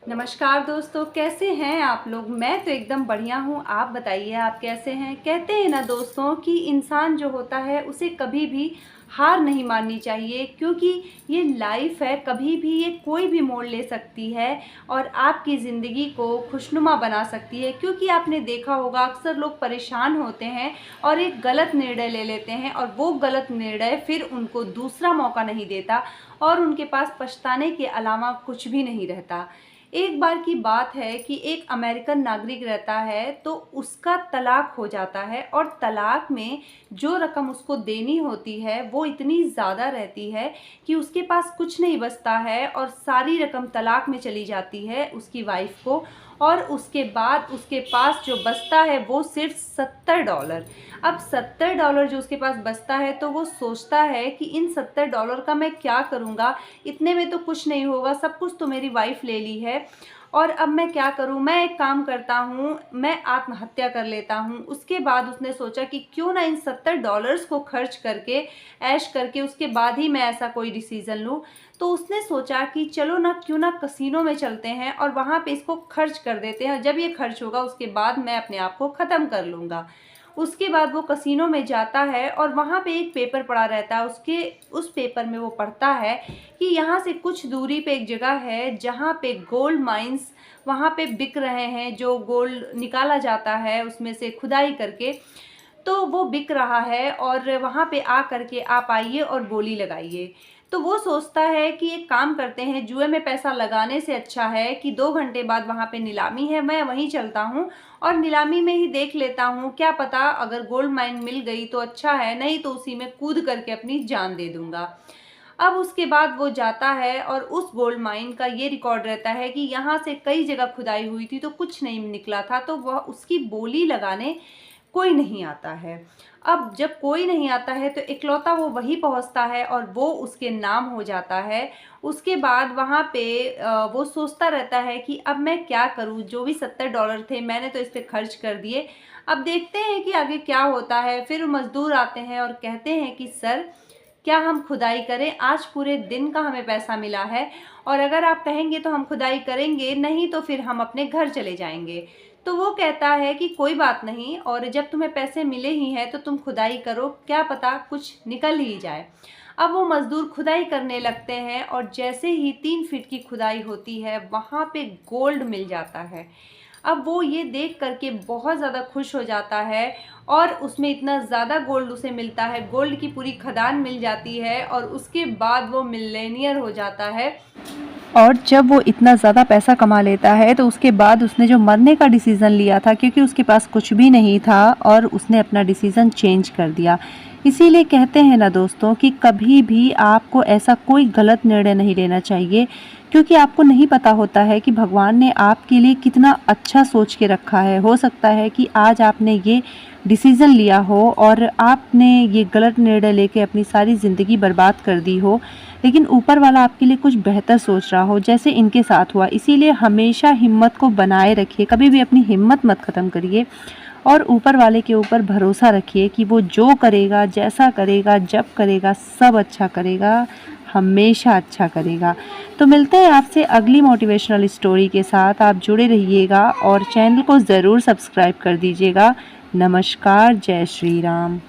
नमस्कार दोस्तों, कैसे हैं आप लोग। मैं तो एकदम बढ़िया हूँ। आप बताइए, आप कैसे हैं। कहते हैं ना दोस्तों कि इंसान जो होता है उसे कभी भी हार नहीं माननी चाहिए, क्योंकि ये लाइफ है, कभी भी ये कोई भी मोड़ ले सकती है और आपकी ज़िंदगी को खुशनुमा बना सकती है। क्योंकि आपने देखा होगा, अक्सर लोग परेशान होते हैं और एक गलत निर्णय ले लेते हैं और वो गलत निर्णय फिर उनको दूसरा मौका नहीं देता और उनके पास पछताने के अलावा कुछ भी नहीं रहता। एक बार की बात है कि एक अमेरिकन नागरिक रहता है, तो उसका तलाक हो जाता है और तलाक में जो रकम उसको देनी होती है वो इतनी ज़्यादा रहती है कि उसके पास कुछ नहीं बचता है और सारी रकम तलाक में चली जाती है उसकी वाइफ को। और उसके बाद उसके पास जो बचता है वो सिर्फ $70। अब $70 जो उसके पास बचता है, तो वो सोचता है कि इन $70 का मैं क्या करूँगा, इतने में तो कुछ नहीं होगा, सब कुछ तो मेरी वाइफ ले ली है और अब मैं क्या करूँ। मैं एक काम करता हूँ, मैं आत्महत्या कर लेता हूँ। उसके बाद उसने सोचा कि क्यों ना इन $70 को खर्च करके, ऐश करके, उसके बाद ही मैं ऐसा कोई डिसीज़न लूँ। तो उसने सोचा कि चलो ना, क्यों ना कसिनो में चलते हैं और वहाँ पे इसको खर्च कर देते हैं। जब ये खर्च होगा उसके बाद मैं अपने आप को ख़त्म कर लूँगा। उसके बाद वो कसिनो में जाता है और वहाँ पे एक पेपर पड़ा रहता है। उस पेपर में वो पढ़ता है कि यहाँ से कुछ दूरी पे एक जगह है जहाँ पे गोल्ड माइंस वहाँ पे बिक रहे हैं, जो गोल्ड निकाला जाता है उसमें से खुदाई करके, तो वो बिक रहा है और वहाँ पे आ करके आप आइए और बोली लगाइए। तो वो सोचता है कि एक काम करते हैं, जुए में पैसा लगाने से अच्छा है कि 2 घंटे बाद वहाँ पे नीलामी है, मैं वहीं चलता हूँ और नीलामी में ही देख लेता हूँ, क्या पता अगर गोल्ड माइन मिल गई तो अच्छा है, नहीं तो उसी में कूद करके अपनी जान दे दूँगा। अब उसके बाद वो जाता है और उस गोल्ड माइन का ये रिकॉर्ड रहता है कि यहाँ से कई जगह खुदाई हुई थी तो कुछ नहीं निकला था, तो वह उसकी बोली लगाने कोई नहीं आता है। अब जब कोई नहीं आता है तो इकलौता वो वही पहुँचता है और वो उसके नाम हो जाता है। उसके बाद वहाँ पे वो सोचता रहता है कि अब मैं क्या करूँ, जो भी $70 थे मैंने तो इस पे खर्च कर दिए। अब देखते हैं कि आगे क्या होता है। फिर मज़दूर आते हैं और कहते हैं कि सर, क्या हम खुदाई करें? आज पूरे दिन का हमें पैसा मिला है और अगर आप कहेंगे तो हम खुदाई करेंगे, नहीं तो फिर हम अपने घर चले जाएँगे। तो वो कहता है कि कोई बात नहीं, और जब तुम्हें पैसे मिले ही हैं तो तुम खुदाई करो, क्या पता कुछ निकल ही जाए। अब वो मज़दूर खुदाई करने लगते हैं और जैसे ही 3 फीट की खुदाई होती है वहाँ पे गोल्ड मिल जाता है। अब वो ये देख कर के बहुत ज़्यादा खुश हो जाता है और उसमें इतना ज़्यादा गोल्ड उसे मिलता है, गोल्ड की पूरी खदान मिल जाती है और उसके बाद वो मिलियनेयर हो जाता है। और जब वो इतना ज़्यादा पैसा कमा लेता है तो उसके बाद उसने जो मरने का डिसीज़न लिया था, क्योंकि उसके पास कुछ भी नहीं था, और उसने अपना डिसीज़न चेंज कर दिया। इसीलिए कहते हैं ना दोस्तों कि कभी भी आपको ऐसा कोई गलत निर्णय नहीं लेना चाहिए, क्योंकि आपको नहीं पता होता है कि भगवान ने आपके लिए कितना अच्छा सोच के रखा है। हो सकता है कि आज आपने ये डिसीज़न लिया हो और आपने ये गलत निर्णय लेके अपनी सारी ज़िंदगी बर्बाद कर दी हो, लेकिन ऊपर वाला आपके लिए कुछ बेहतर सोच रहा हो, जैसे इनके साथ हुआ। इसीलिए हमेशा हिम्मत को बनाए रखिए, कभी भी अपनी हिम्मत मत ख़त्म करिए और ऊपर वाले के ऊपर भरोसा रखिए कि वो जो करेगा, जैसा करेगा, जब करेगा, सब अच्छा करेगा, हमेशा अच्छा करेगा। तो मिलते हैं आपसे अगली मोटिवेशनल स्टोरी के साथ। आप जुड़े रहिएगा और चैनल को ज़रूर सब्सक्राइब कर दीजिएगा। नमस्कार, जय श्री राम।